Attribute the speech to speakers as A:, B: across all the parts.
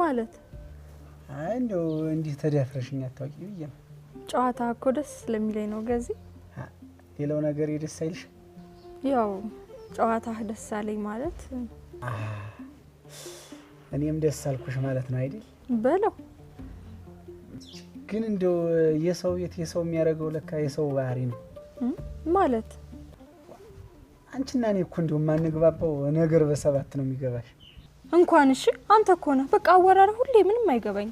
A: ማለት
B: አይ እንደው እንዲህ ተዳፍረሽኝ አታውቂ ብዬ ነው።
A: ጨዋታ እኮ ደስ ስለሚለኝ ነው ገዚ።
B: ሌላው ነገር ደስ አይልሽ?
A: ያው ጨዋታ ደስ አለኝ ማለት
B: እኔም ደስ አልኩሽ ማለት ነው አይደል?
A: በለው
B: ግን እንደው የሰው ቤት የሰው የሚያደርገው ለካ የሰው ባህሪ ነው
A: ማለት
B: አንቺና እኔ እኮ እንደው ማንግባባው ነገር በሰባት ነው የሚገባሽ።
A: እንኳን እሺ አንተ እኮ ነህ በቃ አወራራ ሁሌ ምንም አይገባኝ።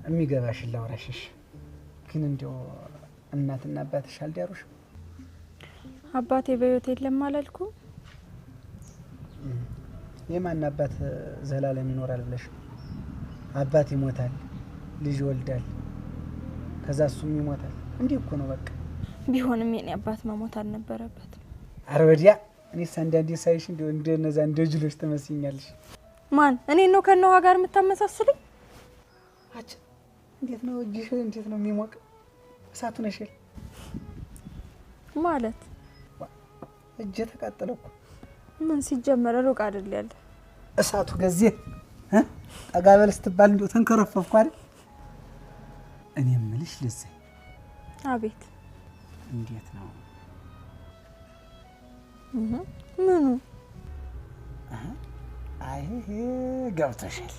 B: የሚገባሽ ላውራሽሽ ግን እንደው እናትና አባትሽ አልዳሩሽ?
A: አባቴ በህይወት የለም አላልኩ?
B: የማን አባት ዘላለም ይኖራል ብለሽ? አባት ይሞታል፣ ልጅ ይወልዳል፣ ከዛ እሱም ይሞታል። እንዴ እኮ ነው በቃ።
A: ቢሆንም የኔ አባት መሞት አልነበረበት።
B: አረወዲያ እኔስ አንዳንዴ ሳይሽ እንደነዛ እንደጅሎች ተመስኛለሽ።
A: ማን እኔ ነው ከነዋ ጋር የምታመሳስልኝ?
B: አጭ እንዴት ነው እጅሽ እንዴት ነው የሚሞቅ? እሳቱ ነሽል
A: ማለት
B: እጄ ተቃጠለኩ።
A: ምን ሲጀመር ሩቅ አይደል ያለ
B: እሳቱ ገዜ ጠጋበል ስትባል እንደው ተንከረፈፍኩ አይደል? እኔ ምልሽ ልዘ
A: አቤት
B: እንዴት ነው
A: ምኑ?
B: አይ ገብተሻል።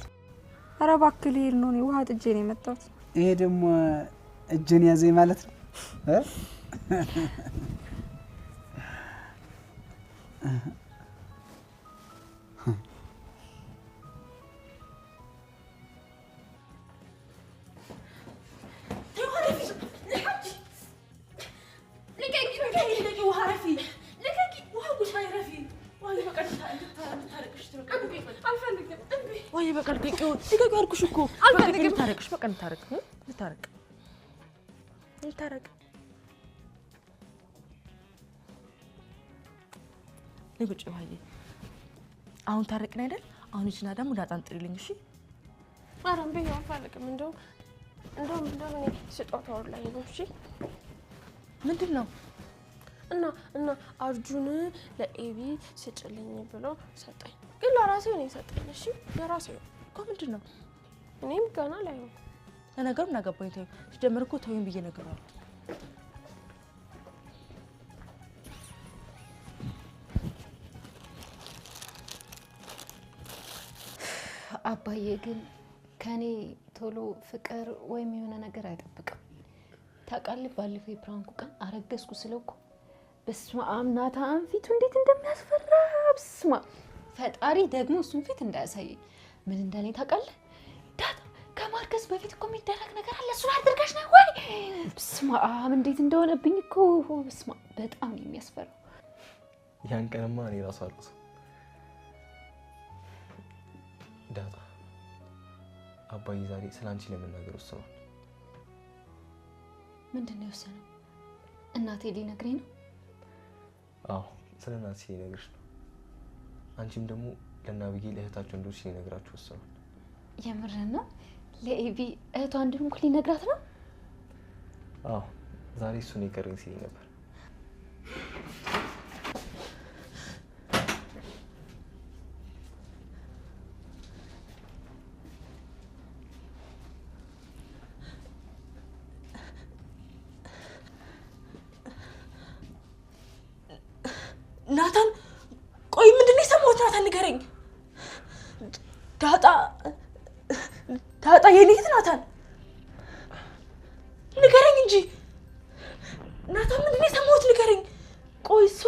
A: ኧረ እባክህ ልሄድ ነው። እኔ ውሃ ጥጄ ነው የመጣሁት።
B: ይሄ ደግሞ እጄን ያዘኝ ማለት ነው
C: ወይ በቃ ልቀቂው አልኩሽ እኮ። አልፈልግም። ታረቅሽ በቃ እንታረቅ። ልብጭ ዋዬ አሁን ታረቅን አይደል? አሁን እቺና ደግሞ ዳጣን ጥሪልኝ እሺ?
D: አራም በይ አልፈልግም። እንደውም እኔ ስጦታው ላይ ነው እሺ?
C: ምንድነው?
D: እና አርጁን ለኤቢ ስጭልኝ ብሎ ሰጠኝ። ግን ለራሴ ነው የሰጠኝ እሺ? ለራሴ
C: እኮ ምንድነው?
D: እኔም ገና ላይ ነው
C: ለነገሩ እናገባኝ ተይው። ሲጀምር እኮ ተይው ብዬ ነግሬዋለሁ።
E: አባዬ ግን ከኔ ቶሎ ፍቅር ወይም የሆነ ነገር አይጠብቅም። ታውቃለህ ባለፈው የፕራንኩ ቀን አረገዝኩ ስለው እኮ በስመ አብ ናታን ፊቱ እንዴት እንደሚያስፈራ በስመ አብ። ፈጣሪ ደግሞ እሱን ፊት እንዳያሳየኝ ምን እንዳለኝ ታውቃለህ? ዳጣ ከማርገዝ በፊት እኮ የሚደረግ ነገር አለ። እሱን አድርጋሽ ነው ወይ? በስመ አብ እንዴት እንደሆነብኝ እኮ በስመ አብ በጣም የሚያስፈራ።
F: ያን ቀንማ እኔ ራሱ አልኩት ዳጣ አባዬ ዛሬ ስላንቺ ለመናገር ወስኗል።
E: ምንድነው የወሰነው? እናቴ ሊነግረኝ ነው?
F: አዎ ስለናንቺ ሊነግርሽ ነው። አንቺም ደግሞ ለናብዬ ለእህታቸው እንደሆነች ሊነግራችሁ ወስኗል።
E: የምርህን ነው? ለኤቢ እህቷ እንደሆንኩ ሊነግራት ነው?
F: አዎ ዛሬ እሱ ነው የቀረኝ ሲል ነበር።
C: ናታን ቆይ ምንድነው የሰማሁት? ናታን ንገረኝ። ዳጣ የኔ እህት ናታን ንገረኝ እንጂ ናታን ምንድነው የሰማሁት? ንገረኝ። ቆይ እሷ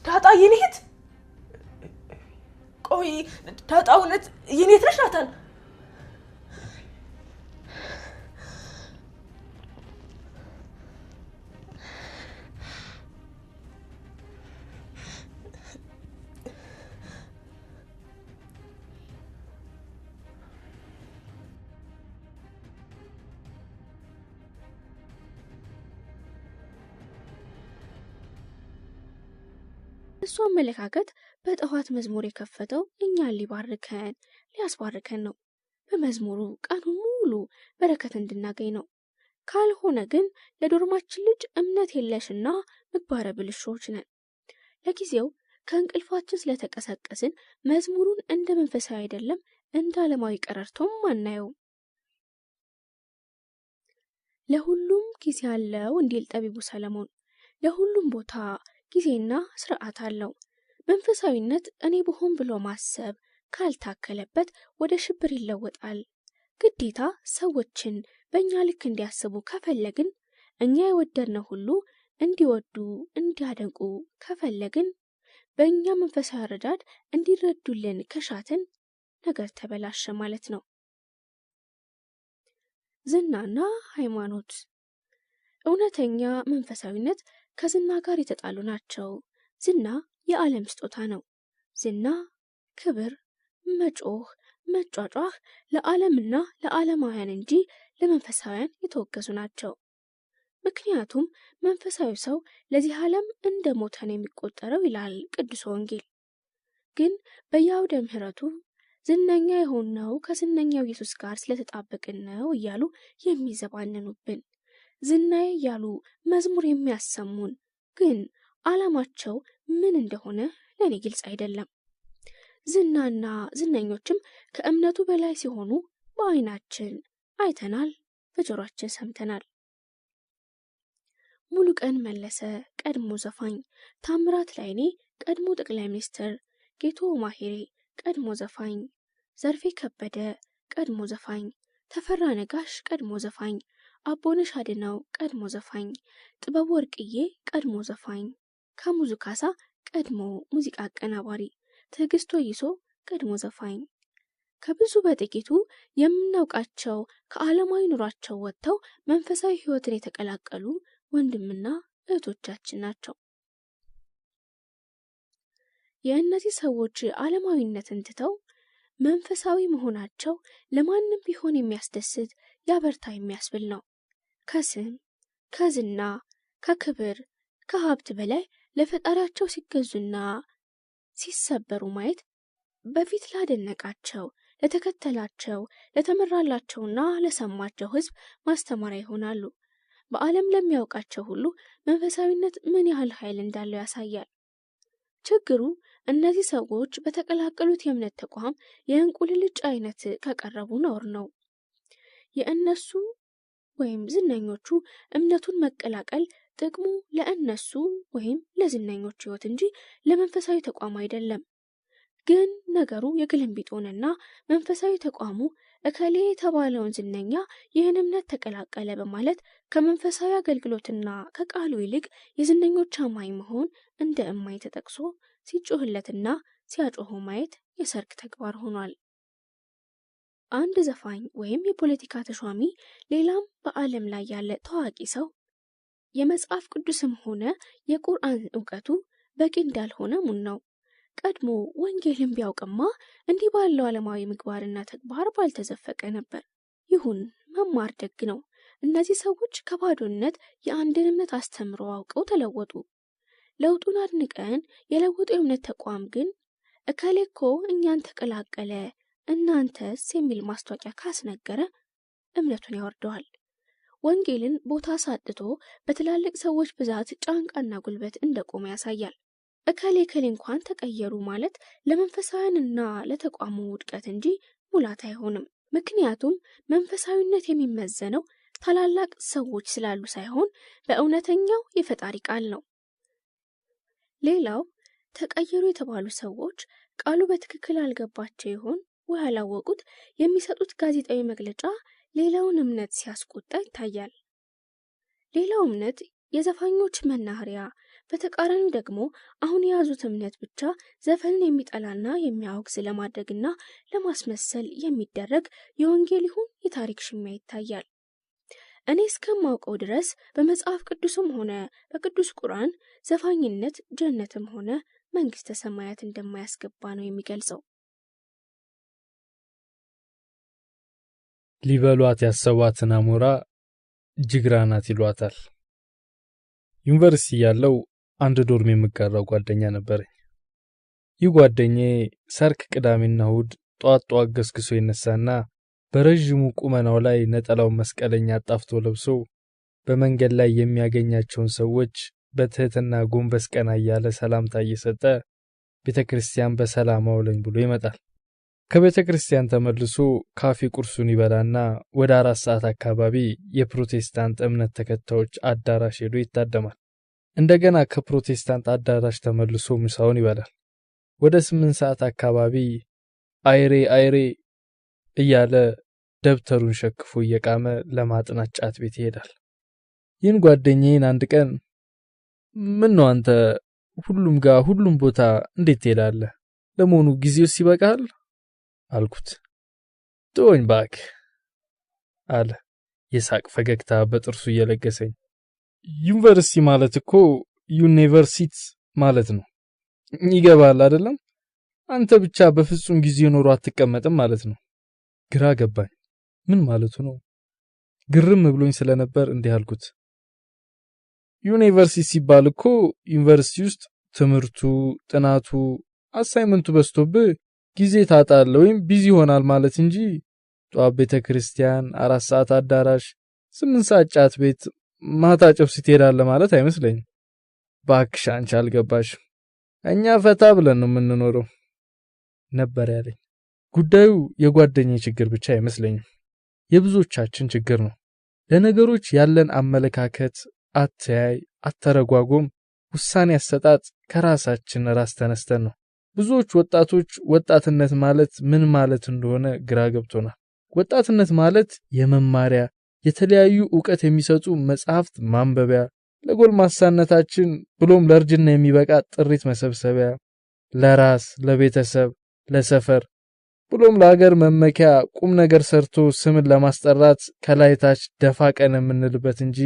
C: ዳጣ የኔ እህት? ቆይ ዳጣ እውነት የኔ እህት ነሽ ናታን?
G: እሱ አመለካከት በጠዋት መዝሙር የከፈተው እኛን ሊያስባርከን ነው። በመዝሙሩ ቀኑን ሙሉ በረከት እንድናገኝ ነው። ካልሆነ ግን ለዶርማችን ልጅ እምነት የለሽና ምግባረ ብልሾች ነን። ለጊዜው ከእንቅልፋችን ስለተቀሰቀስን መዝሙሩን እንደ መንፈሳዊ አይደለም እንደ ዓለማዊ ቀረርቶም አናየው። ለሁሉም ጊዜ አለው እንዲል ጠቢቡ ሰለሞን። ለሁሉም ቦታ ጊዜና ስርዓት አለው። መንፈሳዊነት እኔ ብሆን ብሎ ማሰብ ካልታከለበት ወደ ሽብር ይለወጣል። ግዴታ ሰዎችን በእኛ ልክ እንዲያስቡ ከፈለግን፣ እኛ የወደድነው ሁሉ እንዲወዱ እንዲያደንቁ ከፈለግን፣ በእኛ መንፈሳዊ አረዳድ እንዲረዱልን ከሻትን ነገር ተበላሸ ማለት ነው። ዝናና ሃይማኖት። እውነተኛ መንፈሳዊነት ከዝና ጋር የተጣሉ ናቸው። ዝና የዓለም ስጦታ ነው። ዝና፣ ክብር፣ መጮህ፣ መጯጯህ ለዓለምና ለዓለማውያን እንጂ ለመንፈሳውያን የተወገዙ ናቸው። ምክንያቱም መንፈሳዊ ሰው ለዚህ ዓለም እንደ ሞተ ነው የሚቆጠረው ይላል ቅዱስ ወንጌል። ግን በየአውደ ምሕረቱ ዝነኛ የሆነው ከዝነኛው ኢየሱስ ጋር ስለተጣበቅን ነው እያሉ የሚዘባነኑብን፣ ዝናዬ እያሉ መዝሙር የሚያሰሙን ግን ዓላማቸው ምን እንደሆነ ለእኔ ግልጽ አይደለም። ዝናና ዝነኞችም ከእምነቱ በላይ ሲሆኑ በዓይናችን አይተናል፣ በጆሮአችን ሰምተናል። ሙሉቀን መለሰ ቀድሞ ዘፋኝ፣ ታምራት ላይኔ ቀድሞ ጠቅላይ ሚኒስትር፣ ጌቶ ማሄሬ ቀድሞ ዘፋኝ፣ ዘርፌ ከበደ ቀድሞ ዘፋኝ፣ ተፈራ ነጋሽ ቀድሞ ዘፋኝ፣ አቦነሽ አድነው ቀድሞ ዘፋኝ፣ ጥበቡ ወርቅዬ ቀድሞ ዘፋኝ፣ ካሙዙ ካሳ ቀድሞ ሙዚቃ አቀናባሪ፣ ትዕግስት ወይሶ ቀድሞ ዘፋኝ። ከብዙ በጥቂቱ የምናውቃቸው ከዓለማዊ ኑሯቸው ወጥተው መንፈሳዊ ሕይወትን የተቀላቀሉ ወንድምና እህቶቻችን ናቸው። የእነዚህ ሰዎች ዓለማዊነትን ትተው መንፈሳዊ መሆናቸው ለማንም ቢሆን የሚያስደስት ያበርታ የሚያስብል ነው። ከስም፣ ከዝና፣ ከክብር፣ ከሀብት በላይ ለፈጣሪያቸው ሲገዙና ሲሰበሩ ማየት በፊት ላደነቃቸው፣ ለተከተላቸው፣ ለተመራላቸውና ለሰማቸው ሕዝብ ማስተማሪያ ይሆናሉ። በዓለም ለሚያውቃቸው ሁሉ መንፈሳዊነት ምን ያህል ኃይል እንዳለው ያሳያል። ችግሩ እነዚህ ሰዎች በተቀላቀሉት የእምነት ተቋም የእንቁልልጭ አይነት ከቀረቡ ነውር ነው። የእነሱ ወይም ዝነኞቹ እምነቱን መቀላቀል ጥቅሙ ለእነሱ ወይም ለዝነኞቹ ሕይወት እንጂ ለመንፈሳዊ ተቋም አይደለም። ግን ነገሩ የግልምቢጦንና መንፈሳዊ ተቋሙ እከሌ የተባለውን ዝነኛ ይህን እምነት ተቀላቀለ በማለት ከመንፈሳዊ አገልግሎትና ከቃሉ ይልቅ የዝነኞች አማኝ መሆን እንደ እማኝ ተጠቅሶ ሲጮህለትና ሲያጮሆ ማየት የሰርክ ተግባር ሆኗል። አንድ ዘፋኝ ወይም የፖለቲካ ተሿሚ ሌላም በዓለም ላይ ያለ ታዋቂ ሰው የመጽሐፍ ቅዱስም ሆነ የቁርአን እውቀቱ በቂ እንዳልሆነ ሙን ነው። ቀድሞ ወንጌልን ቢያውቅማ እንዲህ ባለው ዓለማዊ ምግባርና ተግባር ባልተዘፈቀ ነበር። ይሁን መማር ደግ ነው። እነዚህ ሰዎች ከባዶነት የአንድን እምነት አስተምሮ አውቀው ተለወጡ። ለውጡን አድንቀን የለወጡ የእምነት ተቋም ግን እከሌ እኮ እኛን ተቀላቀለ እናንተስ የሚል ማስታወቂያ ካስነገረ እምነቱን ያወርደዋል። ወንጌልን ቦታ ሳጥቶ በትላልቅ ሰዎች ብዛት ጫንቃና ጉልበት እንደቆመ ያሳያል። እከሌ እንኳን ተቀየሩ ማለት ለመንፈሳውያንና ለተቋሙ ውድቀት እንጂ ሙላት አይሆንም። ምክንያቱም መንፈሳዊነት የሚመዘነው ታላላቅ ሰዎች ስላሉ ሳይሆን በእውነተኛው የፈጣሪ ቃል ነው። ሌላው ተቀየሩ የተባሉ ሰዎች ቃሉ በትክክል አልገባቸው ይሆን ወይ ያላወቁት የሚሰጡት ጋዜጣዊ መግለጫ ሌላውን እምነት ሲያስቆጣ ይታያል። ሌላው እምነት የዘፋኞች መናኸሪያ፣ በተቃራኒው ደግሞ አሁን የያዙት እምነት ብቻ ዘፈንን የሚጠላና የሚያወግዝ ለማድረግና ለማስመሰል የሚደረግ የወንጌል ይሁን የታሪክ ሽሚያ ይታያል። እኔ እስከማውቀው ድረስ በመጽሐፍ ቅዱስም ሆነ በቅዱስ ቁርአን ዘፋኝነት ጀነትም ሆነ መንግስተ ሰማያት እንደማያስገባ ነው የሚገልጸው።
H: ሊበሏት ያሰቧትን አሞራ ጅግራ ናት ይሏታል። ዩኒቨርሲቲ ያለው አንድ ዶርም የምጋራው ጓደኛ ነበረኝ። ይህ ጓደኛዬ ሰርክ ቅዳሜና እሑድ ጧት ገስግሶ ይነሳና በረጅሙ ቁመናው ላይ ነጠላውን መስቀለኛ አጣፍቶ ለብሶ በመንገድ ላይ የሚያገኛቸውን ሰዎች በትህትና ጎንበስ ቀና እያለ ሰላምታ እየሰጠ ቤተክርስቲያን በሰላም አውለኝ ብሎ ይመጣል። ከቤተክርስቲያን ተመልሶ ካፌ ቁርሱን ይበላና ወደ 4 ሰዓት አካባቢ የፕሮቴስታንት እምነት ተከታዮች አዳራሽ ሄዶ ይታደማል። እንደገና ከፕሮቴስታንት አዳራሽ ተመልሶ ምሳውን ይበላል። ወደ 8 ሰዓት አካባቢ አይሬ እያለ ደብተሩን ሸክፎ እየቃመ ለማጥናት ጫት ቤት ይሄዳል። ይህን ጓደኛዬን አንድ ቀን ምን ነው አንተ ሁሉም ቦታ እንዴት ትሄዳለህ? ለመሆኑ ጊዜው ሲበቃል አልኩት። ተወኝ እባክህ አለ የሳቅ ፈገግታ በጥርሱ እየለገሰኝ። ዩኒቨርሲቲ ማለት እኮ ዩኒቨርሲቲ ማለት ነው። ይገባል አይደለም? አንተ ብቻ በፍጹም ጊዜ ኖሮ አትቀመጥም ማለት ነው። ግራ ገባኝ። ምን ማለቱ ነው? ግርም ብሎኝ ስለነበር እንዲህ አልኩት። ዩኒቨርሲቲ ሲባል እኮ ዩኒቨርሲቲ ውስጥ ትምህርቱ፣ ጥናቱ፣ አሳይመንቱ በዝቶብህ ጊዜ ታጣለህ ወይም ቢዚ ይሆናል ማለት እንጂ ጧት ቤተክርስቲያን፣ 4 ሰዓት አዳራሽ፣ 8 ሰዓት ጫት ቤት፣ ማታ ጨብስ ትሄዳለህ ማለት አይመስለኝም። እባክሽ አንቺ አልገባሽም። እኛ ፈታ ብለን ነው የምንኖረው ነበር ያለኝ። ጉዳዩ የጓደኛዬ ችግር ብቻ አይመስለኝም፣ የብዙዎቻችን ችግር ነው። ለነገሮች ያለን አመለካከት፣ አተያይ፣ አተረጓጎም፣ ውሳኔ አሰጣጥ ከራሳችን ራስ ተነስተን ነው። ብዙዎች ወጣቶች ወጣትነት ማለት ምን ማለት እንደሆነ ግራ ገብቶናል። ወጣትነት ማለት የመማሪያ የተለያዩ ዕውቀት የሚሰጡ መጽሐፍት ማንበቢያ፣ ለጎልማሳነታችን ብሎም ለእርጅና የሚበቃ ጥሪት መሰብሰቢያ፣ ለራስ፣ ለቤተሰብ፣ ለሰፈር ብሎም ለሀገር መመኪያ ቁም ነገር ሰርቶ ስምን ለማስጠራት ከላይታች ደፋ ቀን የምንልበት እንጂ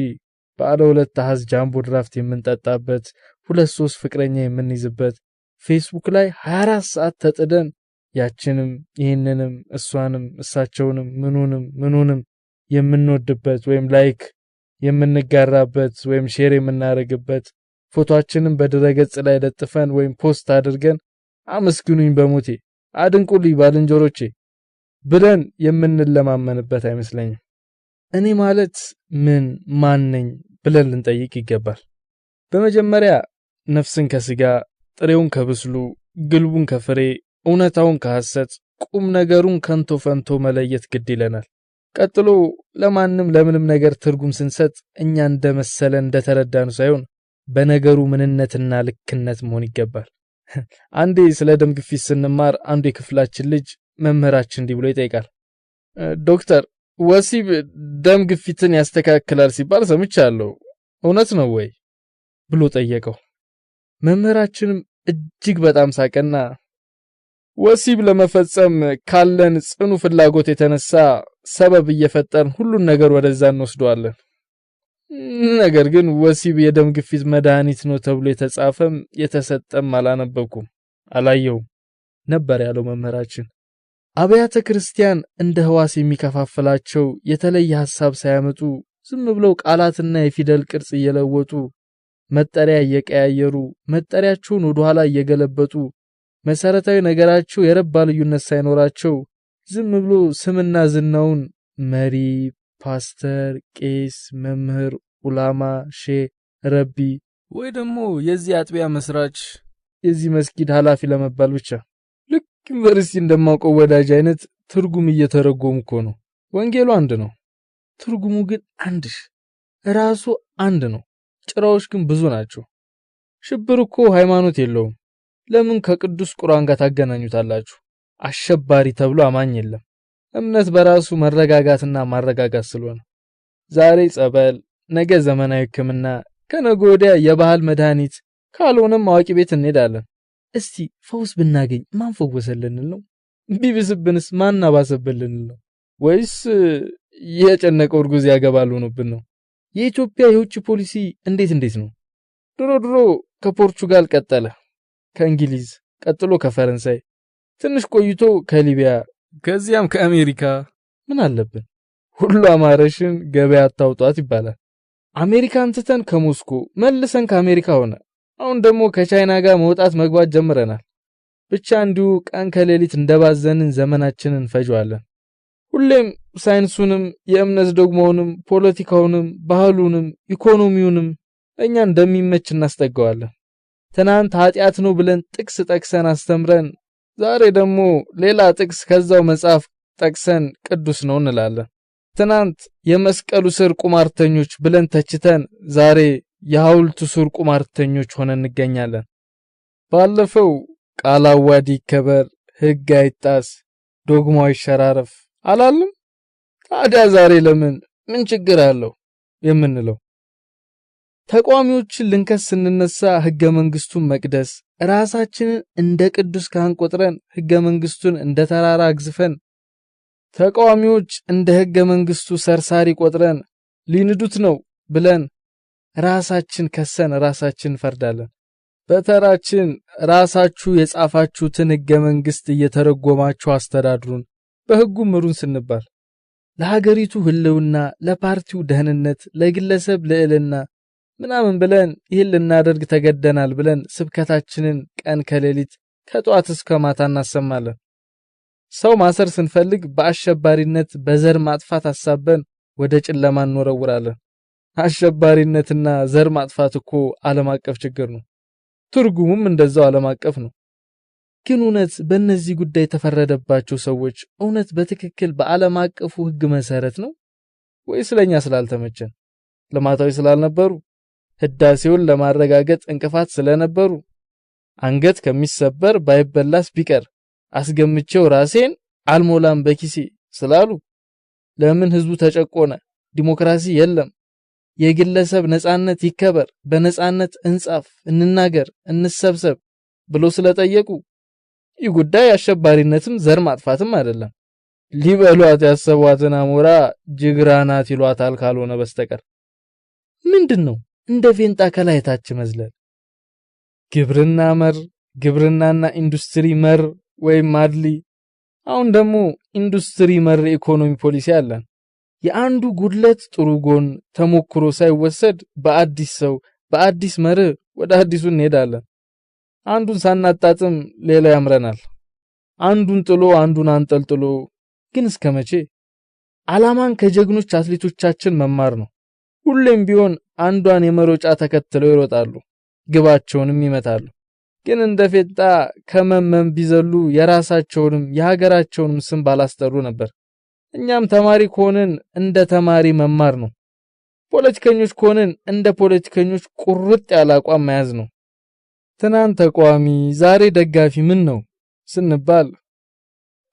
H: ባለ 2 አሃዝ ጃምቦ ድራፍት የምንጠጣበት 2-3 ፍቅረኛ የምንይዝበት ፌስቡክ ላይ 24 ሰዓት ተጥደን ያችንም ይህንንም እሷንም እሳቸውንም ምኑንም የምንወድበት ወይም ላይክ የምንጋራበት ወይም ሼር የምናደርግበት ፎቶአችንን በድረገጽ ላይ ለጥፈን ወይም ፖስት አድርገን አመስግኑኝ በሞቴ አድንቁልኝ ባልንጀሮቼ ብለን የምንለማመንበት አይመስለኝም። እኔ ማለት ማን ነኝ ብለን ልንጠይቅ ይገባል። በመጀመሪያ ነፍስን ከስጋ፣ ጥሬውን ከብስሉ፣ ግልቡን ከፍሬ፣ እውነታውን ከሐሰት፣ ቁም ነገሩን ከንቶ ፈንቶ መለየት ግድ ይለናል። ቀጥሎ ለማንም ለምንም ነገር ትርጉም ስንሰጥ እኛ እንደመሰለን እንደተረዳኑ ሳይሆን በነገሩ ምንነትና ልክነት መሆን ይገባል። አንዴ ስለ ደም ግፊት ስንማር አንዱ የክፍላችን ልጅ መምህራችን እንዲህ ብሎ ይጠይቃል። ዶክተር ወሲብ ደም ግፊትን ያስተካክላል ሲባል ሰምቻለሁ፣ እውነት ነው ወይ ብሎ ጠየቀው። መምህራችንም እጅግ በጣም ሳቀና ወሲብ ለመፈጸም ካለን ጽኑ ፍላጎት የተነሳ ሰበብ እየፈጠርን ሁሉን ነገር ወደዛ እንወስደዋለን። ነገር ግን ወሲብ የደም ግፊት መድኃኒት ነው ተብሎ የተጻፈም የተሰጠም አላነበብኩም፣ አላየውም ነበር ያለው መምህራችን። አብያተ ክርስቲያን እንደ ህዋስ የሚከፋፍላቸው የተለየ ሐሳብ ሳያመጡ ዝም ብለው ቃላትና የፊደል ቅርጽ እየለወጡ መጠሪያ እየቀያየሩ መጠሪያቸውን ወደ ኋላ እየገለበጡ መሰረታዊ ነገራቸው የረባ ልዩነት ሳይኖራቸው ዝም ብሎ ስምና ዝናውን መሪ፣ ፓስተር፣ ቄስ፣ መምህር፣ ኡላማ፣ ሼህ፣ ረቢ ወይ ደግሞ የዚህ አጥቢያ መስራች፣ የዚህ መስጊድ ኃላፊ ለመባል ብቻ ልክ ዩኒቨርሲቲ እንደማውቀው ወዳጅ አይነት ትርጉም እየተረጎሙ እኮ ነው። ወንጌሉ አንድ ነው፣ ትርጉሙ ግን ራሱ አንድ ነው። ጭራዎች ግን ብዙ ናቸው። ሽብር እኮ ሃይማኖት የለውም። ለምን ከቅዱስ ቁርአን ጋር ታገናኙታላችሁ? አሸባሪ ተብሎ አማኝ የለም። እምነት በራሱ መረጋጋትና ማረጋጋት ስለሆነ ዛሬ ጸበል፣ ነገ ዘመናዊ ሕክምና፣ ከነገ ወዲያ የባህል መድኃኒት፣ ካልሆነም አዋቂ ቤት እንሄዳለን። እስቲ ፈውስ ብናገኝ ማን ፈወሰልን ነው? ቢብስብንስ ማን አባሰብልን ነው? ወይስ የጨነቀው እርጉዝ ያገባል ሆኖብን ነው? የኢትዮጵያ የውጭ ፖሊሲ እንዴት ነው? ድሮ ከፖርቹጋል ቀጠለ፣ ከእንግሊዝ ቀጥሎ ከፈረንሳይ፣ ትንሽ ቆይቶ ከሊቢያ፣ ከዚያም ከአሜሪካ። ምን አለብን? ሁሉ አማረሽን ገበያ አታውጧት ይባላል። አሜሪካን ትተን ከሞስኮ መልሰን ከአሜሪካ ሆነ። አሁን ደግሞ ከቻይና ጋር መውጣት መግባት ጀምረናል። ብቻ እንዲሁ ቀን ከሌሊት እንደባዘንን ዘመናችንን ፈጇለን። ሁሌም ሳይንሱንም የእምነት ዶግማውንም ፖለቲካውንም ባህሉንም ኢኮኖሚውንም እኛ እንደሚመች እናስጠጋዋለን። ትናንት ኃጢአት ነው ብለን ጥቅስ ጠቅሰን አስተምረን ዛሬ ደግሞ ሌላ ጥቅስ ከዛው መጽሐፍ ጠቅሰን ቅዱስ ነው እንላለን። ትናንት የመስቀሉ ስር ቁማርተኞች ብለን ተችተን ዛሬ የሐውልቱ ስር ቁማርተኞች ሆነን እንገኛለን። ባለፈው ቃል አዋዲ ይከበር፣ ሕግ አይጣስ፣ ዶግማው ይሸራረፍ አላለም? ታዲያ ዛሬ ለምን ምን ችግር አለው የምንለው? ተቋሚዎችን ልንከስ ስንነሳ ሕገ መንግስቱን መቅደስ ራሳችንን እንደ ቅዱስ ካህን ቆጥረን ሕገ መንግስቱን እንደ ተራራ አግዝፈን ተቋሚዎች እንደ ሕገ መንግስቱ ሰርሳሪ ቆጥረን ሊንዱት ነው ብለን ራሳችን ከሰን ራሳችን ፈርዳለን። በተራችን ራሳችሁ የጻፋችሁትን ሕገ መንግስት እየተረጎማችሁ አስተዳድሩን፣ በሕጉ ምሩን ስንባል ለሀገሪቱ ህልውና፣ ለፓርቲው ደህንነት፣ ለግለሰብ ልዕልና ምናምን ብለን ይህን ልናደርግ ተገደናል ብለን ስብከታችንን ቀን ከሌሊት ከጧት እስከ ማታ እናሰማለን። ሰው ማሰር ስንፈልግ በአሸባሪነት በዘር ማጥፋት አሳበን ወደ ጨለማ እንወረውራለን። አሸባሪነትና ዘር ማጥፋት እኮ ዓለም አቀፍ ችግር ነው። ትርጉሙም እንደዛው ዓለም አቀፍ ነው። ግን እውነት በእነዚህ ጉዳይ የተፈረደባቸው ሰዎች እውነት በትክክል በዓለም አቀፉ ሕግ መሰረት ነው ወይስ ለኛ ስላልተመቸን፣ ልማታዊ ስላልነበሩ፣ ህዳሴውን ለማረጋገጥ እንቅፋት ስለነበሩ፣ አንገት ከሚሰበር ባይበላስ ቢቀር አስገምቼው ራሴን አልሞላም በኪሴ ስላሉ፣ ለምን ህዝቡ ተጨቆነ፣ ዲሞክራሲ የለም፣ የግለሰብ ነጻነት ይከበር፣ በነጻነት እንጻፍ፣ እንናገር፣ እንሰብሰብ ብሎ ስለጠየቁ ይህ ጉዳይ አሸባሪነትም ዘር ማጥፋትም አይደለም። ሊበሏት ያሰቧትን አሞራ ጅግራ ናት ይሏታል ካልሆነ በስተቀር ምንድነው እንደ ፌንጣ ከላይ ታች መዝለል? ግብርና መር፣ ግብርናና ኢንዱስትሪ መር ወይም ማድሊ። አሁን ደግሞ ኢንዱስትሪ መር ኢኮኖሚ ፖሊሲ አለን። የአንዱ ጉድለት ጥሩ ጎን ተሞክሮ ሳይወሰድ በአዲስ ሰው በአዲስ መርህ ወደ አዲሱ እንሄዳለን። አንዱን ሳናጣጥም ሌላ ያምረናል። አንዱን ጥሎ አንዱን አንጠልጥሎ ግን እስከመቼ? ዓላማን ከጀግኖች አትሌቶቻችን መማር ነው። ሁሌም ቢሆን አንዷን የመሮጫ ተከትለው ይሮጣሉ፣ ግባቸውንም ይመታሉ። ግን እንደ ፌጣ ከመመም ቢዘሉ የራሳቸውንም የሀገራቸውንም ስም ባላስጠሩ ነበር። እኛም ተማሪ ከሆንን እንደ ተማሪ መማር ነው። ፖለቲከኞች ከሆንን እንደ ፖለቲከኞች ቁርጥ ያለ አቋም መያዝ ነው። ትናንት ተቋሚ ዛሬ ደጋፊ ምን ነው ስንባል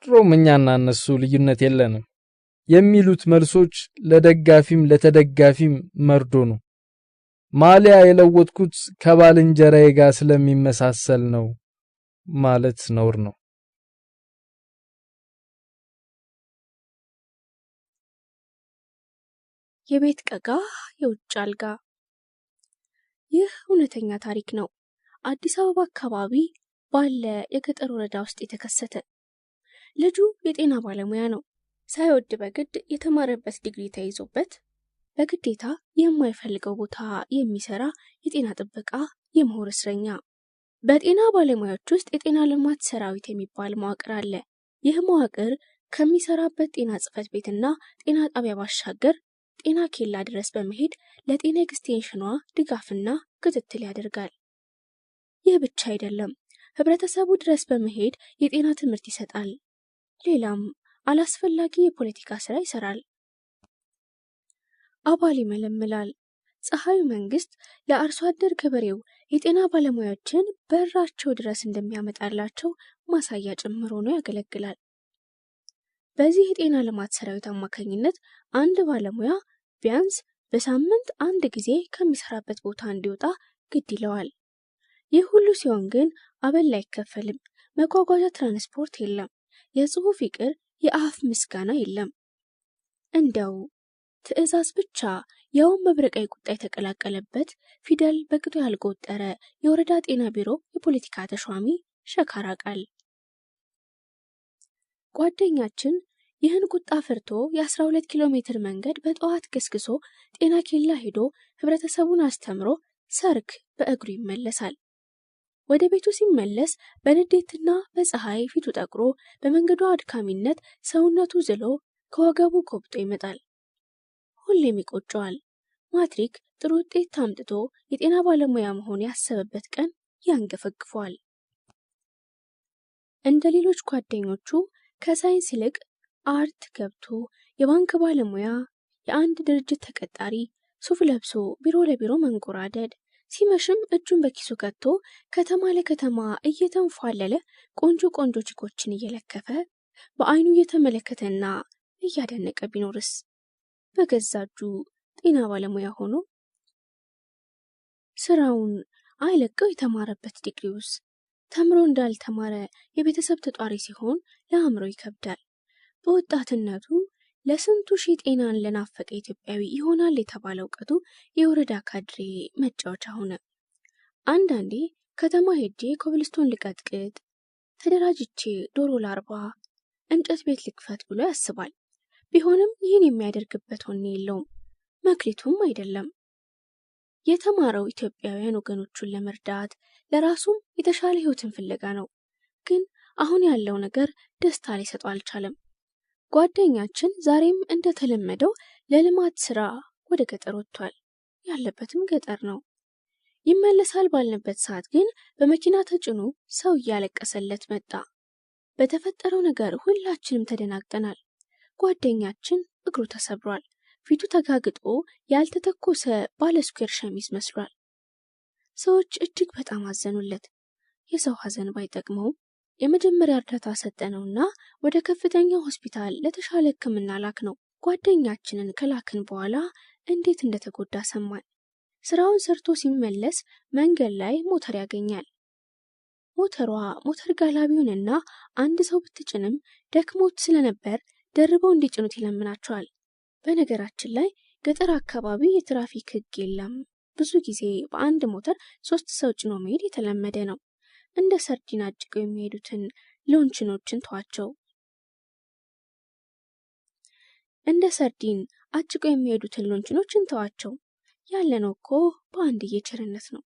H: ድሮም እኛና እነሱ ልዩነት የለንም የሚሉት መልሶች ለደጋፊም ለተደጋፊም መርዶ ነው። ማሊያ የለወጥኩት ከባልንጀራዬ ጋር ስለሚመሳሰል ነው ማለት ነውር ነው።
G: የቤት ቀጋ የውጭ አልጋ። ይህ እውነተኛ ታሪክ ነው። አዲስ አበባ አካባቢ ባለ የገጠር ወረዳ ውስጥ የተከሰተ። ልጁ የጤና ባለሙያ ነው። ሳይወድ በግድ የተማረበት ዲግሪ ተይዞበት በግዴታ የማይፈልገው ቦታ የሚሰራ የጤና ጥበቃ የምሁር እስረኛ። በጤና ባለሙያዎች ውስጥ የጤና ልማት ሰራዊት የሚባል መዋቅር አለ። ይህ መዋቅር ከሚሰራበት ጤና ጽሕፈት ቤትና ጤና ጣቢያ ባሻገር ጤና ኬላ ድረስ በመሄድ ለጤና ኤክስቴንሽኗ ድጋፍና ክትትል ያደርጋል። ይህ ብቻ አይደለም፣ ህብረተሰቡ ድረስ በመሄድ የጤና ትምህርት ይሰጣል። ሌላም አላስፈላጊ የፖለቲካ ስራ ይሰራል። አባል ይመለምላል። ፀሐዩ መንግስት ለአርሶ አደር ገበሬው የጤና ባለሙያዎችን በራቸው ድረስ እንደሚያመጣላቸው ማሳያ ጭምር ሆኖ ያገለግላል። በዚህ የጤና ልማት ሰራዊት አማካኝነት አንድ ባለሙያ ቢያንስ በሳምንት አንድ ጊዜ ከሚሰራበት ቦታ እንዲወጣ ግድ ይለዋል። ይህ ሁሉ ሲሆን ግን አበል አይከፈልም። መጓጓዣ ትራንስፖርት የለም። የጽሑፍ ይቅር የአፍ ምስጋና የለም። እንደው ትዕዛዝ ብቻ ያውም መብረቃዊ ቁጣ የተቀላቀለበት ፊደል በቅጡ ያልቆጠረ የወረዳ ጤና ቢሮ የፖለቲካ ተሿሚ ሸካራ ቃል። ጓደኛችን ይህን ቁጣ ፈርቶ የ12 ኪሎ ሜትር መንገድ በጠዋት ገስግሶ ጤና ኬላ ሄዶ ህብረተሰቡን አስተምሮ ሰርክ በእግሩ ይመለሳል። ወደ ቤቱ ሲመለስ በንዴትና በፀሐይ ፊቱ ጠቁሮ በመንገዱ አድካሚነት ሰውነቱ ዝሎ ከወገቡ ኮብጦ ይመጣል። ሁሌም ይቆጨዋል። ማትሪክ ጥሩ ውጤት አምጥቶ የጤና ባለሙያ መሆን ያሰበበት ቀን ያንገፈግፈዋል። እንደ ሌሎች ጓደኞቹ ከሳይንስ ይልቅ አርት ገብቶ የባንክ ባለሙያ፣ የአንድ ድርጅት ተቀጣሪ ሱፍ ለብሶ ቢሮ ለቢሮ መንጎራደድ፣ ሲመሽም እጁን በኪሱ ከቶ ከተማ ለከተማ እየተንፏለለ ቆንጆ ቆንጆ ቺኮችን እየለከፈ በአይኑ እየተመለከተና እያደነቀ ቢኖርስ? በገዛ እጁ ጤና ባለሙያ ሆኖ ስራውን አይለቀው የተማረበት ዲግሪውስ ተምሮ እንዳልተማረ የቤተሰብ ተጧሪ ሲሆን ለአእምሮ ይከብዳል። በወጣትነቱ ለስንቱ ሺህ ጤናን ለናፈቀ ኢትዮጵያዊ ይሆናል የተባለ እውቀቱ የወረዳ ካድሬ መጫወቻ ሆነ። አንዳንዴ ከተማ ሄጄ ኮብልስቶን ልቀጥቅጥ፣ ተደራጅቼ ዶሮ ላርባ፣ እንጨት ቤት ልክፈት ብሎ ያስባል። ቢሆንም ይህን የሚያደርግበት ወኔ የለውም፣ መክሊቱም አይደለም። የተማረው ኢትዮጵያውያን ወገኖቹን ለመርዳት ለራሱም የተሻለ ህይወትን ፍለጋ ነው። ግን አሁን ያለው ነገር ደስታ ሊሰጠው አልቻለም። ጓደኛችን ዛሬም እንደተለመደው ለልማት ስራ ወደ ገጠር ወጥቷል። ያለበትም ገጠር ነው። ይመለሳል ባልንበት ሰዓት ግን በመኪና ተጭኖ ሰው እያለቀሰለት መጣ። በተፈጠረው ነገር ሁላችንም ተደናግጠናል። ጓደኛችን እግሩ ተሰብሯል። ፊቱ ተጋግጦ ያልተተኮሰ ባለ ስኩዌር ሸሚዝ መስሏል። ሰዎች እጅግ በጣም አዘኑለት። የሰው ሐዘን ባይጠቅመው የመጀመሪያ እርዳታ ሰጠነውና ወደ ከፍተኛ ሆስፒታል ለተሻለ ሕክምና ላክ ነው። ጓደኛችንን ከላክን በኋላ እንዴት እንደተጎዳ ሰማን። ስራውን ሰርቶ ሲመለስ መንገድ ላይ ሞተር ያገኛል። ሞተሯ ሞተር ጋላቢውንና አንድ ሰው ብትጭንም ደክሞት ስለነበር ደርበው እንዲጭኑት ይለምናቸዋል። በነገራችን ላይ ገጠር አካባቢ የትራፊክ ሕግ የለም። ብዙ ጊዜ በአንድ ሞተር 3 ሰው ጭኖ መሄድ የተለመደ ነው። እንደ ሰርዲን አጭቀው የሚሄዱትን ሎንችኖችን ተዋቸው። እንተዋቸው። ያለነው እኮ በአንድዬ ቸርነት ነው።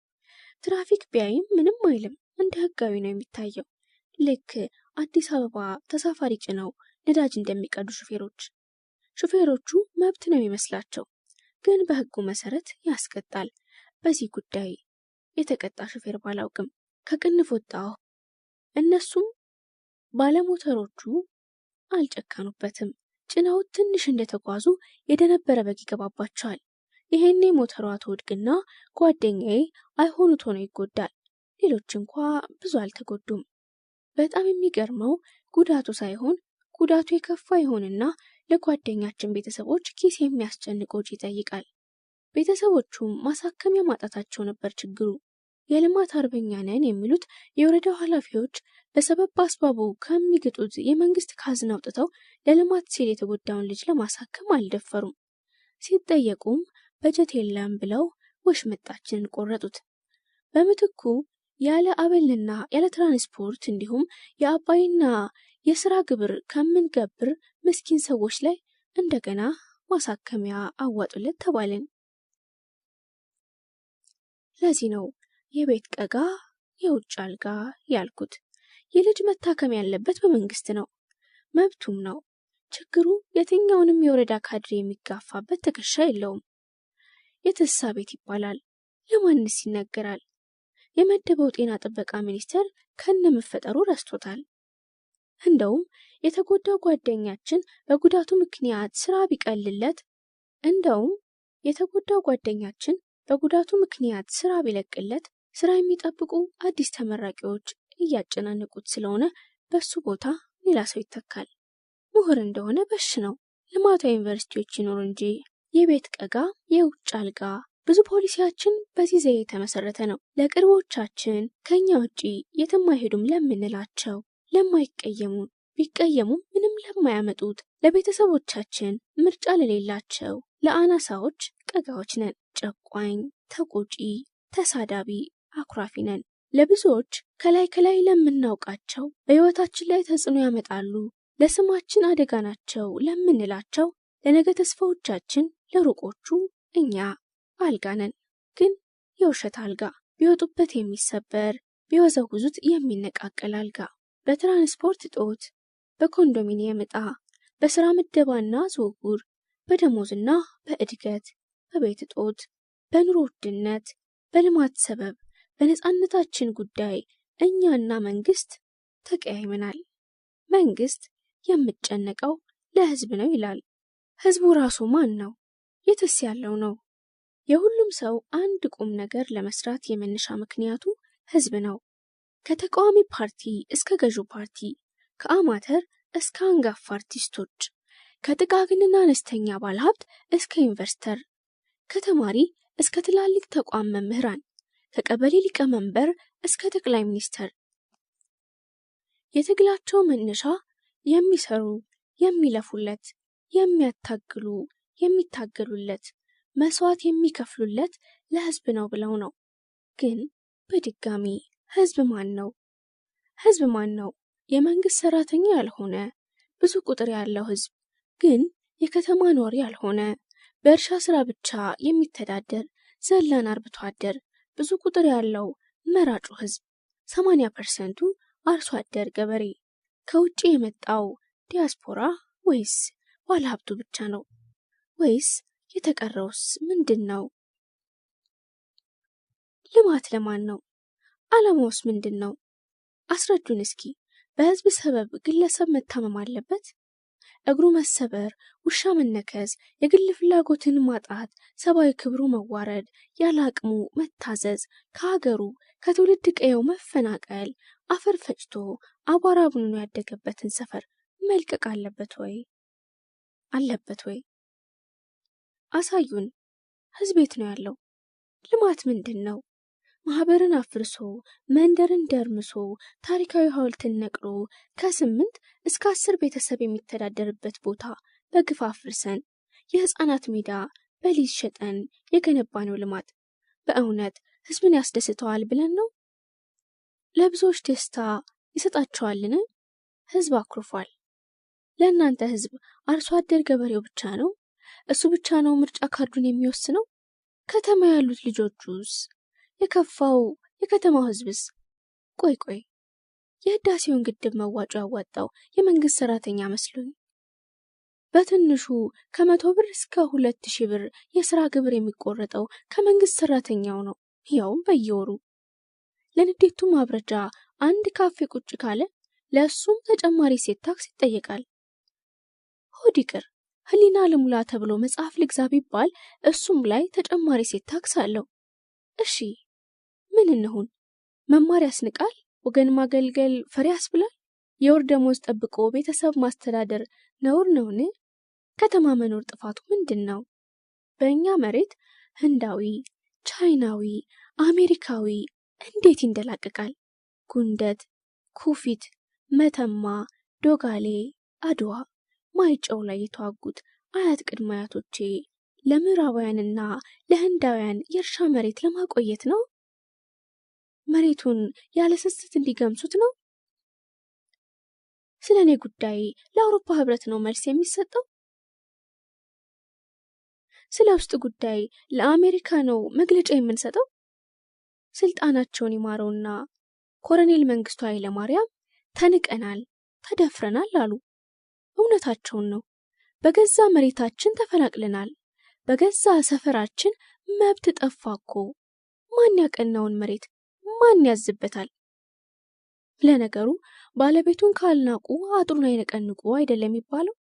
G: ትራፊክ ቢያይም ምንም አይልም፣ እንደ ህጋዊ ነው የሚታየው። ልክ አዲስ አበባ ተሳፋሪ ጭነው ነዳጅ እንደሚቀዱ ሹፌሮቹ መብት ነው የሚመስላቸው፣ ግን በህጉ መሰረት ያስቀጣል። በዚህ ጉዳይ የተቀጣ ሹፌር ባላውቅም ከቅንፍ ወጣሁ። እነሱም ባለሞተሮቹ አልጨከኑበትም። ጭነውት ትንሽ እንደተጓዙ የደነበረ በግ ይገባባቸዋል። ይሄኔ ሞተሯ ትወድቅና ጓደኛዬ አይሆኑት ሆኖ ይጎዳል። ሌሎች እንኳ ብዙ አልተጎዱም። በጣም የሚገርመው ጉዳቱ ሳይሆን ጉዳቱ የከፋ ይሆንና ለጓደኛችን ቤተሰቦች ኪስ የሚያስጨንቅ ወጪ ይጠይቃል። ቤተሰቦቹም ማሳከሚያ ማጣታቸው ነበር ችግሩ። የልማት አርበኛ ነን የሚሉት የወረዳው ኃላፊዎች በሰበብ አስባቡ ከሚግጡት የመንግስት ካዝና አውጥተው ለልማት ሲል የተጎዳውን ልጅ ለማሳከም አልደፈሩም። ሲጠየቁም በጀት የለም ብለው ወሽመጣችንን ቆረጡት። በምትኩ ያለ አበልና ያለ ትራንስፖርት እንዲሁም የአባይና የስራ ግብር ከምንገብር ምስኪን ሰዎች ላይ እንደገና ማሳከሚያ አዋጡለት ተባልን። ለዚህ ነው የቤት ቀጋ የውጭ አልጋ ያልኩት። የልጅ መታከም ያለበት በመንግስት ነው፣ መብቱም ነው። ችግሩ የትኛውንም የወረዳ ካድሬ የሚጋፋበት ትከሻ የለውም። የትሳ ቤት ይባላል፣ ለማንስ ይነገራል? የመደበው ጤና ጥበቃ ሚኒስቴር ከነመፈጠሩ ረስቶታል። እንደውም የተጎዳው ጓደኛችን በጉዳቱ ምክንያት ስራ ቢለቅለት ስራ የሚጠብቁ አዲስ ተመራቂዎች እያጨናነቁት ስለሆነ በሱ ቦታ ሌላ ሰው ይተካል። ምሁር እንደሆነ በሽ ነው። ልማታዊ ዩኒቨርሲቲዎች ይኖሩ እንጂ የቤት ቀጋ የውጭ አልጋ። ብዙ ፖሊሲያችን በዚህ ዘዬ የተመሰረተ ነው። ለቅርቦቻችን ከኛ ውጪ የትም አይሄዱም ለምንላቸው፣ ለማይቀየሙን፣ ቢቀየሙም ምንም ለማያመጡት፣ ለቤተሰቦቻችን ምርጫ ለሌላቸው ለአናሳዎች ቀጋዎች ነን። ጨቋኝ፣ ተቆጪ፣ ተሳዳቢ፣ አኩራፊ ነን። ለብዙዎች ከላይ ከላይ ለምናውቃቸው በሕይወታችን ላይ ተጽዕኖ ያመጣሉ፣ ለስማችን አደጋ ናቸው ለምንላቸው ለነገ ተስፋዎቻችን ለሩቆቹ እኛ አልጋ ነን። ግን የውሸት አልጋ፣ ቢወጡበት የሚሰበር ቢወዘውዙት የሚነቃቀል አልጋ። በትራንስፖርት እጦት፣ በኮንዶሚኒየም ዕጣ፣ በስራ ምደባና ዝውውር፣ በደሞዝና በእድገት፣ በቤት እጦት፣ በኑሮ ውድነት፣ በልማት ሰበብ በነፃነታችን ጉዳይ እኛና መንግስት ተቀያይመናል። መንግስት የምጨነቀው ለህዝብ ነው ይላል። ህዝቡ ራሱ ማን ነው? የትስ ያለው ነው? የሁሉም ሰው አንድ ቁም ነገር ለመስራት የመነሻ ምክንያቱ ህዝብ ነው። ከተቃዋሚ ፓርቲ እስከ ገዢው ፓርቲ፣ ከአማተር እስከ አንጋፋ አርቲስቶች፣ ከጥቃቅንና አነስተኛ ባለሀብት እስከ ኢንቨስተር፣ ከተማሪ እስከ ትላልቅ ተቋም መምህራን፣ ከቀበሌ ሊቀመንበር እስከ ጠቅላይ ሚኒስተር የትግላቸው መነሻ የሚሰሩ፣ የሚለፉለት፣ የሚያታግሉ፣ የሚታገሉለት፣ መስዋዕት የሚከፍሉለት ለህዝብ ነው ብለው ነው። ግን በድጋሚ ህዝብ ማን ነው? ህዝብ ማን ነው? የመንግስት ሰራተኛ ያልሆነ ብዙ ቁጥር ያለው ህዝብ ግን የከተማ ኗሪ ያልሆነ በእርሻ ስራ ብቻ የሚተዳደር ዘላን አርብቶ አደር ብዙ ቁጥር ያለው መራጩ ህዝብ 80%ቱ አርሶ አደር ገበሬ፣ ከውጭ የመጣው ዲያስፖራ ወይስ ባለሀብቱ ብቻ ነው? ወይስ የተቀረውስ ምንድን ነው? ልማት ለማን ነው? ዓላማውስ ምንድን ነው? አስረዱን እስኪ። በህዝብ ሰበብ ግለሰብ መታመም አለበት? እግሩ መሰበር፣ ውሻ መነከስ፣ የግል ፍላጎትን ማጣት፣ ሰብአዊ ክብሩ መዋረድ፣ ያለ አቅሙ መታዘዝ፣ ከሀገሩ ከትውልድ ቀየው መፈናቀል፣ አፈር ፈጭቶ አቧራ ቡንኖ ያደገበትን ሰፈር መልቀቅ አለበት ወይ? አለበት ወይ? አሳዩን። ህዝብ የት ነው ያለው? ልማት ምንድን ነው? ማህበርን አፍርሶ መንደርን ደርምሶ ታሪካዊ ሐውልትን ነቅሎ ከ8 እስከ 10 ቤተሰብ የሚተዳደርበት ቦታ በግፍ አፍርሰን የህፃናት ሜዳ በሊዝ ሸጠን የገነባነው ልማት በእውነት ህዝብን ያስደስተዋል ብለን ነው? ለብዙዎች ደስታ ይሰጣቸዋልን? ህዝብ አኩርፏል። ለእናንተ ህዝብ አርሶ አደር ገበሬው ብቻ ነው? እሱ ብቻ ነው ምርጫ ካርዱን የሚወስነው? ከተማ ያሉት ልጆቹስ? የከፋው የከተማው ህዝብስ? ቆይ የህዳሴውን ግድብ መዋጮ ያዋጣው የመንግስት ሰራተኛ መስሎኝ። በትንሹ ከ100 ብር እስከ 2000 ብር የስራ ግብር የሚቆረጠው ከመንግስት ሰራተኛው ነው፣ ያውም በየወሩ። ለንዴቱ ማብረጃ አንድ ካፌ ቁጭ ካለ ለእሱም ተጨማሪ ሴት ታክስ ይጠየቃል። ሆድ ይቅር ህሊና ልሙላ ተብሎ መጽሐፍ ልግዛ ቢባል እሱም ላይ ተጨማሪ ሴት ታክስ አለው። እሺ ምን እንሁን? መማር ያስንቃል፣ ወገን ማገልገል ፈሪ ያስብላል። የወር ደሞዝ ጠብቆ ቤተሰብ ማስተዳደር ነውር ነውን? ከተማ መኖር ጥፋቱ ምንድን ነው? በእኛ መሬት ህንዳዊ፣ ቻይናዊ፣ አሜሪካዊ እንዴት ይንደላቀቃል? ጉንደት፣ ኩፊት፣ መተማ፣ ዶጋሌ፣ አድዋ፣ ማይጨው ላይ የተዋጉት አያት ቅድመ አያቶቼ ለምዕራባውያንና ለህንዳውያን የእርሻ መሬት ለማቆየት ነው? መሬቱን ያለ ስስት እንዲገምሱት ነው? ስለ እኔ ጉዳይ ለአውሮፓ ህብረት ነው መልስ የሚሰጠው? ስለ ውስጥ ጉዳይ ለአሜሪካ ነው መግለጫ የምንሰጠው? ስልጣናቸውን ይማረውና ኮሎኔል መንግስቱ ኃይለማርያም ተንቀናል፣ ተደፍረናል አሉ። እውነታቸውን ነው። በገዛ መሬታችን ተፈናቅለናል። በገዛ ሰፈራችን መብት ጠፋ እኮ። ማን ያቀናውን መሬት ማን ያዝበታል? ለነገሩ ባለቤቱን ካልናቁ አጥሩን አይነቀንቁ አይደለም የሚባለው?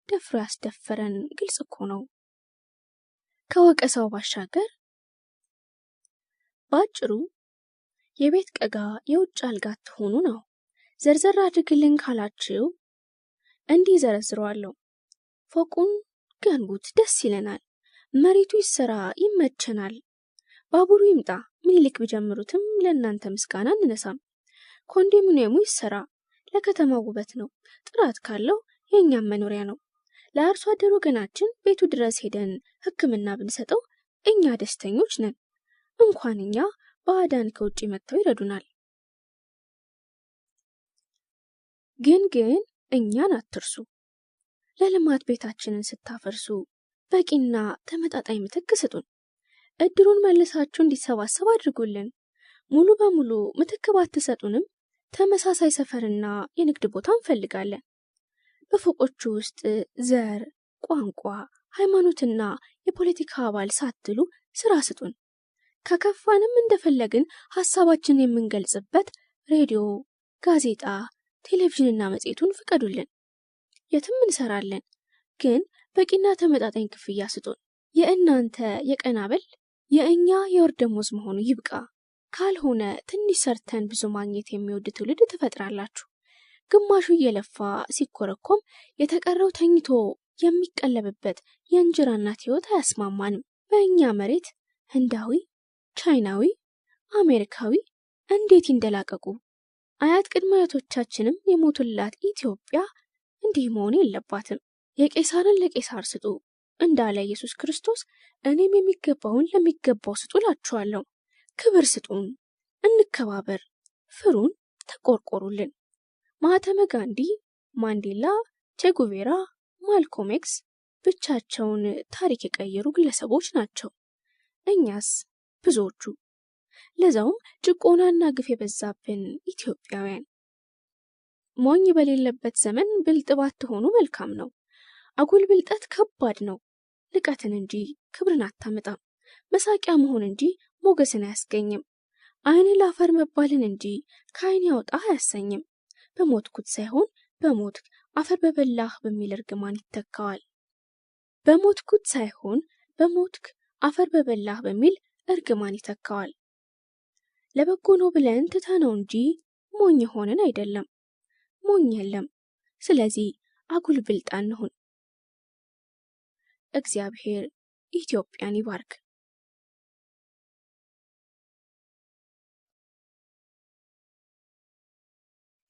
G: ደፍሮ ያስደፈረን ግልጽ እኮ ነው። ከወቀሳው ባሻገር ባጭሩ የቤት ቀጋ የውጭ አልጋ ትሆኑ ነው። ዘርዘር አድርግልን ካላችሁ እንዲህ ዘረዝረዋለሁ። ፎቁን ገንቡት፣ ደስ ይለናል። መሬቱ ይሰራ፣ ይመቸናል። ባቡሩ ይምጣ፣ ምኒልክ ቢጀምሩትም ለእናንተ ምስጋና እንነሳም። ኮንዶሚኒየሙ ይሰራ፣ ለከተማው ውበት ነው። ጥራት ካለው የእኛም መኖሪያ ነው። ለአርሶ አደር ወገናችን ቤቱ ድረስ ሄደን ሕክምና ብንሰጠው እኛ ደስተኞች ነን። እንኳን እኛ ባዕዳን ከውጭ መጥተው ይረዱናል። ግን እኛን አትርሱ። ለልማት ቤታችንን ስታፈርሱ በቂና ተመጣጣኝ ምትክ ስጡን። እድሩን መልሳችሁ እንዲሰባሰብ አድርጉልን። ሙሉ በሙሉ ምትክ ባትሰጡንም ተመሳሳይ ሰፈርና የንግድ ቦታ እንፈልጋለን። በፎቆቹ ውስጥ ዘር፣ ቋንቋ፣ ሃይማኖትና የፖለቲካ አባል ሳትሉ ስራ ስጡን። ከከፋንም እንደፈለግን ሐሳባችንን የምንገልጽበት ሬዲዮ፣ ጋዜጣ፣ ቴሌቪዥንና መጽሔቱን ፍቀዱልን። የትም እንሰራለን፣ ግን በቂና ተመጣጣኝ ክፍያ ስጡን። የእናንተ የቀን አበል የእኛ የወር ደመወዝ መሆኑ ይብቃ። ካልሆነ ትንሽ ሰርተን ብዙ ማግኘት የሚወድ ትውልድ ትፈጥራላችሁ። ግማሹ እየለፋ ሲኮረኮም የተቀረው ተኝቶ የሚቀለብበት የእንጀራ እናት ሕይወት አያስማማንም። በእኛ መሬት ህንዳዊ፣ ቻይናዊ፣ አሜሪካዊ እንዴት ይንደላቀቁ። አያት ቅድመ አያቶቻችንም የሞቱላት ኢትዮጵያ እንዲህ መሆን የለባትም። የቄሳርን ለቄሳር ስጡ እንዳለ ኢየሱስ ክርስቶስ እኔም የሚገባውን ለሚገባው ስጡ እላችኋለሁ። ክብር ስጡን፣ እንከባበር፣ ፍሩን፣ ተቆርቆሩልን። ማህተመ ጋንዲ፣ ማንዴላ፣ ቼጉቬራ፣ ማልኮም ኤክስ ብቻቸውን ታሪክ የቀየሩ ግለሰቦች ናቸው። እኛስ ብዙዎቹ፣ ለዛውም ጭቆናና ግፍ የበዛብን ኢትዮጵያውያን። ሞኝ በሌለበት ዘመን ብልጥ ባትሆኑ መልካም ነው። አጉል ብልጠት ከባድ ነው። ንቀትን እንጂ ክብርን አታመጣም። መሳቂያ መሆን እንጂ ሞገስን አያስገኝም። ዓይን ላፈር መባልን እንጂ ከዓይን ያውጣህ አያሰኝም። በሞትኩት ሳይሆን በሞትክ አፈር በበላህ በሚል እርግማን ይተካዋል። በሞትኩት ሳይሆን በሞትክ አፈር በበላህ በሚል እርግማን ይተካዋል። ለበጎ ነው ብለን ትተነው እንጂ ሞኝ ሆነን አይደለም። ሞኝ የለም። ስለዚህ አጉል ብልጥ አንሁን። እግዚአብሔር ኢትዮጵያን ይባርክ።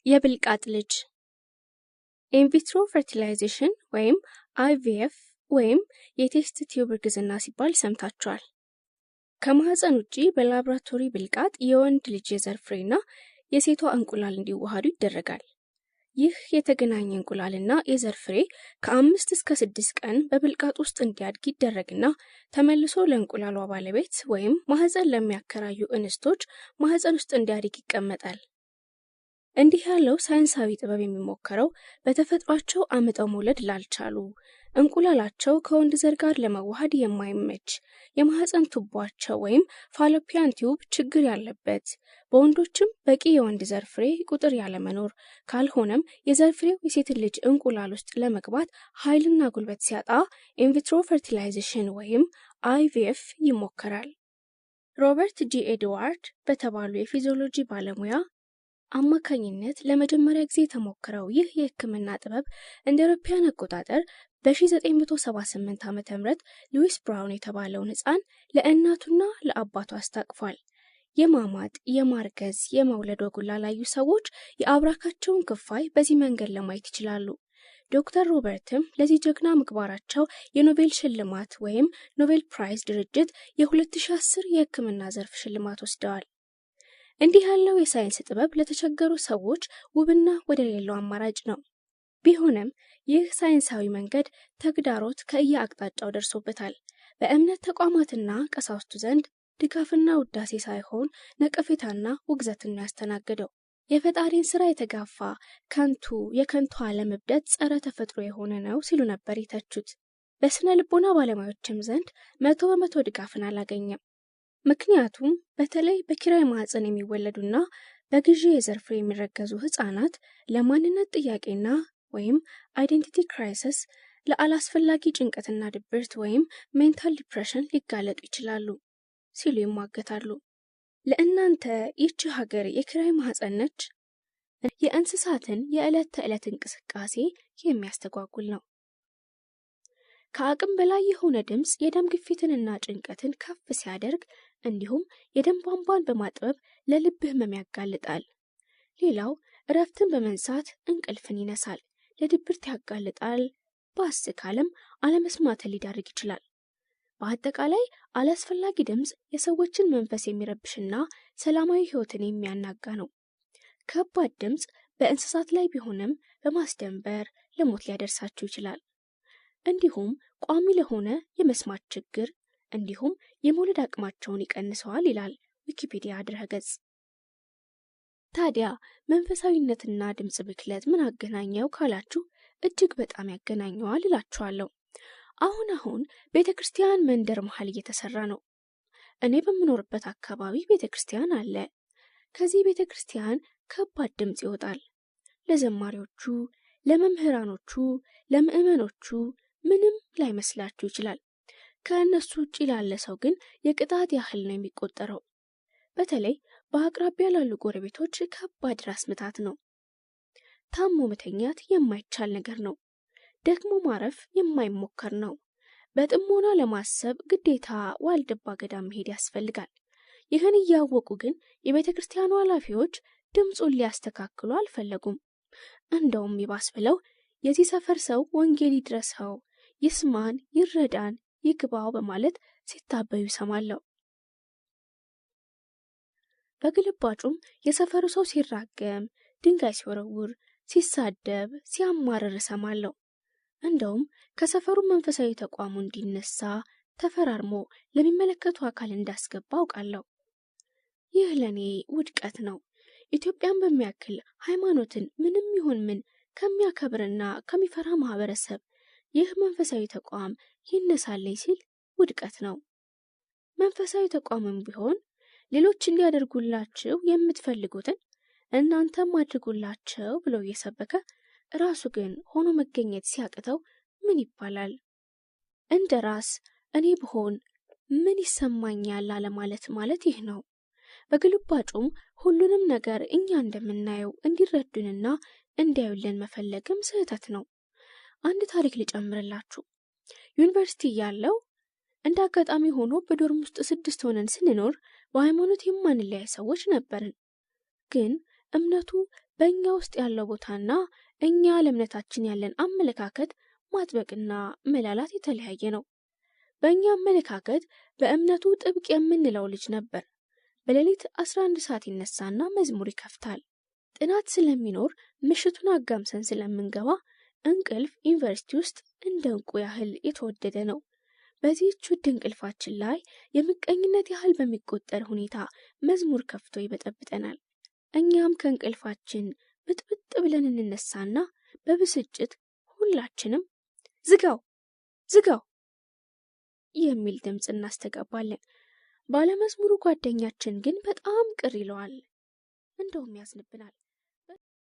G: የብልቃጥ ልጅ ኢንቪትሮ ፈርቲላይዜሽን ወይም አይቪኤፍ ወይም የቴስት ቲዩብ እርግዝና ሲባል ሰምታችኋል። ከማህፀን ውጪ በላቦራቶሪ ብልቃጥ የወንድ ልጅ የዘር ፍሬና የሴቷ እንቁላል እንዲዋሃዱ ይደረጋል። ይህ የተገናኘ እንቁላልና የዘር ፍሬ ከ5 እስከ 6 ቀን በብልቃጥ ውስጥ እንዲያድግ ይደረግና ተመልሶ ለእንቁላሏ ባለቤት ወይም ማህፀን ለሚያከራዩ እንስቶች ማህፀን ውስጥ እንዲያድግ ይቀመጣል። እንዲህ ያለው ሳይንሳዊ ጥበብ የሚሞከረው በተፈጥሯቸው አምጠው መውለድ ላልቻሉ፣ እንቁላላቸው ከወንድ ዘር ጋር ለመዋሃድ የማይመች፣ የማህፀን ቱቦአቸው ወይም ፋሎፒያን ቲዩብ ችግር ያለበት፣ በወንዶችም በቂ የወንድ ዘር ፍሬ ቁጥር ያለመኖር፣ ካልሆነም የዘር ፍሬው የሴትን ልጅ እንቁላል ውስጥ ለመግባት ኃይልና ጉልበት ሲያጣ ኢንቪትሮ ፈርቲላይዜሽን ወይም አይቪኤፍ ይሞከራል። ሮበርት ጂ ኤድዋርድ በተባሉ የፊዚዮሎጂ ባለሙያ አማካኝነት ለመጀመሪያ ጊዜ የተሞከረው ይህ የሕክምና ጥበብ እንደ አውሮፓውያን አቆጣጠር በ1978 ዓ.ም ሉዊስ ብራውን የተባለውን ሕፃን ለእናቱና ለአባቱ አስታቅፏል። የማማጥ፣ የማርገዝ፣ የመውለድ ወጉን ላላዩ ሰዎች የአብራካቸውን ክፋይ በዚህ መንገድ ለማየት ይችላሉ። ዶክተር ሮበርትም ለዚህ ጀግና ምግባራቸው የኖቤል ሽልማት ወይም ኖቤል ፕራይዝ ድርጅት የ2010 የሕክምና ዘርፍ ሽልማት ወስደዋል። እንዲህ ያለው የሳይንስ ጥበብ ለተቸገሩ ሰዎች ውብና ወደር የሌለው አማራጭ ነው። ቢሆንም ይህ ሳይንሳዊ መንገድ ተግዳሮት ከየአቅጣጫው ደርሶበታል። በእምነት ተቋማትና ቀሳውስቱ ዘንድ ድጋፍና ውዳሴ ሳይሆን ነቀፌታና ውግዘትን ያስተናገደው። የፈጣሪን ስራ የተጋፋ ከንቱ የከንቱ ዓለም እብደት ጸረ ተፈጥሮ የሆነ ነው ሲሉ ነበር የተቹት። በስነ ልቦና ባለሙያዎችም ዘንድ 100% ድጋፍን አላገኘም። ምክንያቱም በተለይ በኪራይ ማህፀን የሚወለዱና በግዢ የዘር ፍሬ የሚረገዙ ህፃናት ለማንነት ጥያቄና ወይም አይዴንቲቲ ክራይሲስ፣ ለአላስፈላጊ ጭንቀትና ድብርት ወይም ሜንታል ዲፕሬሽን ሊጋለጡ ይችላሉ ሲሉ ይሟገታሉ። ለእናንተ ይህች ሀገር የኪራይ ማህፀን ነች? የእንስሳትን የዕለት ተዕለት እንቅስቃሴ የሚያስተጓጉል ነው። ከአቅም በላይ የሆነ ድምፅ የደም ግፊትንና ጭንቀትን ከፍ ሲያደርግ እንዲሁም የደም ቧንቧን በማጥበብ ለልብ ህመም ያጋልጣል። ሌላው እረፍትን በመንሳት እንቅልፍን ይነሳል፣ ለድብርት ያጋልጣል። ባስ ካለም አለመስማትን ሊዳርግ ይችላል። በአጠቃላይ አላስፈላጊ ድምፅ የሰዎችን መንፈስ የሚረብሽና ሰላማዊ ህይወትን የሚያናጋ ነው። ከባድ ድምፅ በእንስሳት ላይ ቢሆንም በማስደንበር ለሞት ሊያደርሳቸው ይችላል። እንዲሁም ቋሚ ለሆነ የመስማት ችግር እንዲሁም የመውለድ አቅማቸውን ይቀንሰዋል ይላል ዊኪፒዲያ ድረገጽ። ታዲያ መንፈሳዊነትና ድምፅ ብክለት ምን አገናኘው ካላችሁ እጅግ በጣም ያገናኘዋል እላችኋለሁ። አሁን ቤተክርስቲያን መንደር መሃል እየተሰራ ነው። እኔ በምኖርበት አካባቢ ቤተክርስቲያን አለ። ከዚህ ቤተክርስቲያን ከባድ ድምፅ ይወጣል። ለዘማሪዎቹ፣ ለመምህራኖቹ፣ ለምዕመኖቹ ምንም ላይመስላችሁ ይችላል። ከእነሱ ውጭ ላለ ሰው ግን የቅጣት ያህል ነው የሚቆጠረው። በተለይ በአቅራቢያ ላሉ ጎረቤቶች ከባድ ራስ ምታት ነው። ታሞ መተኛት የማይቻል ነገር ነው። ደግሞ ማረፍ የማይሞከር ነው። በጥሞና ለማሰብ ግዴታ ዋልድባ ገዳም መሄድ ያስፈልጋል። ይህን እያወቁ ግን የቤተ ክርስቲያኑ ኃላፊዎች ድምፁን ሊያስተካክሉ አልፈለጉም። እንደውም ይባስ ብለው የዚህ ሰፈር ሰው ወንጌል ይድረሰው፣ ይስማን፣ ይረዳን፣ ይግባው በማለት ሲታበዩ ይሰማለሁ። በግልባጩም የሰፈሩ ሰው ሲራገም፣ ድንጋይ ሲወረውር፣ ሲሳደብ፣ ሲያማርር እሰማለሁ። እንደውም ከሰፈሩ መንፈሳዊ ተቋሙ እንዲነሳ ተፈራርሞ ለሚመለከቱ አካል እንዳስገባ አውቃለሁ። ይህ ለኔ ውድቀት ነው። ኢትዮጵያን በሚያክል ሃይማኖትን ምንም ይሁን ምን ከሚያከብርና ከሚፈራ ማህበረሰብ ይህ መንፈሳዊ ተቋም ይነሳልኝ ሲል ውድቀት ነው። መንፈሳዊ ተቋምም ቢሆን ሌሎች እንዲያደርጉላችሁ የምትፈልጉትን እናንተም አድርጉላቸው ብሎ እየሰበከ ራሱ ግን ሆኖ መገኘት ሲያቅተው ምን ይባላል? እንደ ራስ እኔ ብሆን ምን ይሰማኛል አለማለት ማለት ይህ ነው። በግልባጩም ሁሉንም ነገር እኛ እንደምናየው እንዲረዱንና እንዲያዩልን መፈለግም ስህተት ነው። አንድ ታሪክ ልጨምርላችሁ። ዩኒቨርሲቲ ያለው እንደ አጋጣሚ ሆኖ በዶርም ውስጥ 6 ሆነን ስንኖር በሃይማኖት የማንለያይ ሰዎች ነበርን። ግን እምነቱ በእኛ ውስጥ ያለው ቦታና እኛ ለእምነታችን ያለን አመለካከት ማጥበቅና መላላት የተለያየ ነው። በእኛ አመለካከት በእምነቱ ጥብቅ የምንለው ልጅ ነበር። በሌሊት 11 ሰዓት ይነሳና መዝሙር ይከፍታል። ጥናት ስለሚኖር ምሽቱን አጋምሰን ስለምንገባ እንቅልፍ ዩኒቨርሲቲ ውስጥ እንደ እንቁ ያህል የተወደደ ነው። በዚህች ውድ እንቅልፋችን ላይ የምቀኝነት ያህል በሚቆጠር ሁኔታ መዝሙር ከፍቶ ይበጠብጠናል። እኛም ከእንቅልፋችን ብጥብጥ ብለን እንነሳና በብስጭት ሁላችንም ዝጋው ዝጋው የሚል ድምፅ እናስተጋባለን። ባለመዝሙሩ ጓደኛችን ግን በጣም ቅር ይለዋል። እንደውም ያዝንብናል።